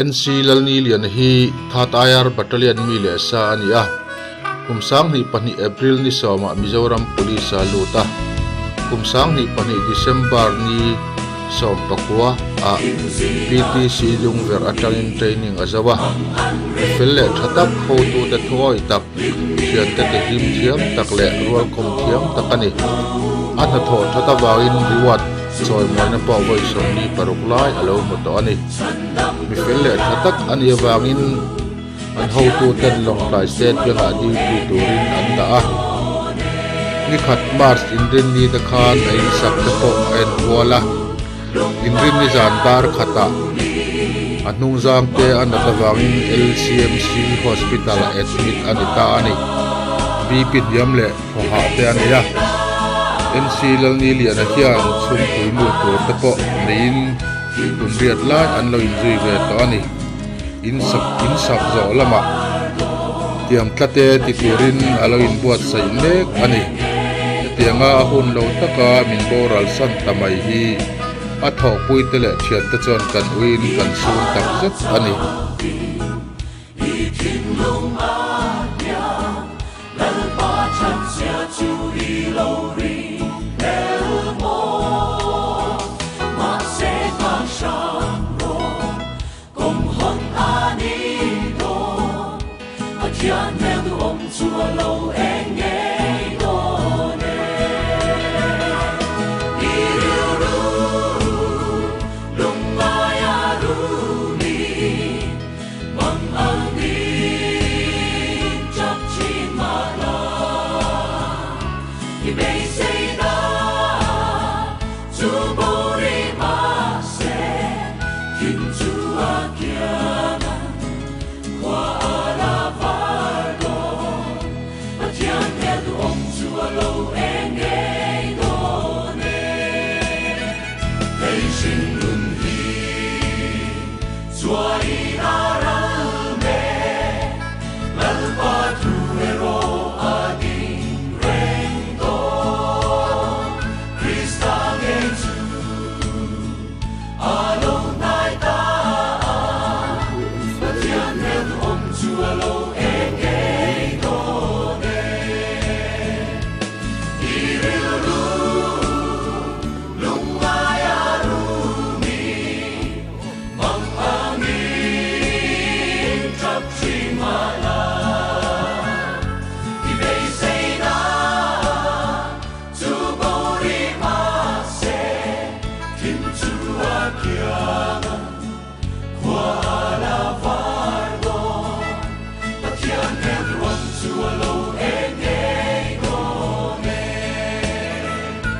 NC.Lalniliana hi Thatayar Battalion mi le sa ania kumsang ni pani April ni soma Mizoram Police luta kumsang ni pani December ni som pakwa a PTC lungver atangin training azawa felle thatak photo da thoi tak sian ta te him thiam tak le rual kom thiam takani ana tho thatawangin riwat choi moina pa voi som ni paruklai alo moto ani mi felle thatak ani wangin an how to ten Lawngtlai state nga di turin anda a ni khat mars indin ni da khan ai sak ta po en wala indin ni zandar khata anung jam te an atawangin LCMC hospital admit anita ani BP diam le phoha te ania NC.Lalniliana hian chum pui mu tur te po nein kun riat lai an lo injui ve to ani in sak zo lama tiam tlate ti turin alo in buat sai lek ani tianga hun lo taka min boral san tamai hi a thok pui te le thian te chon kan uin kan sun tak zet ani Joy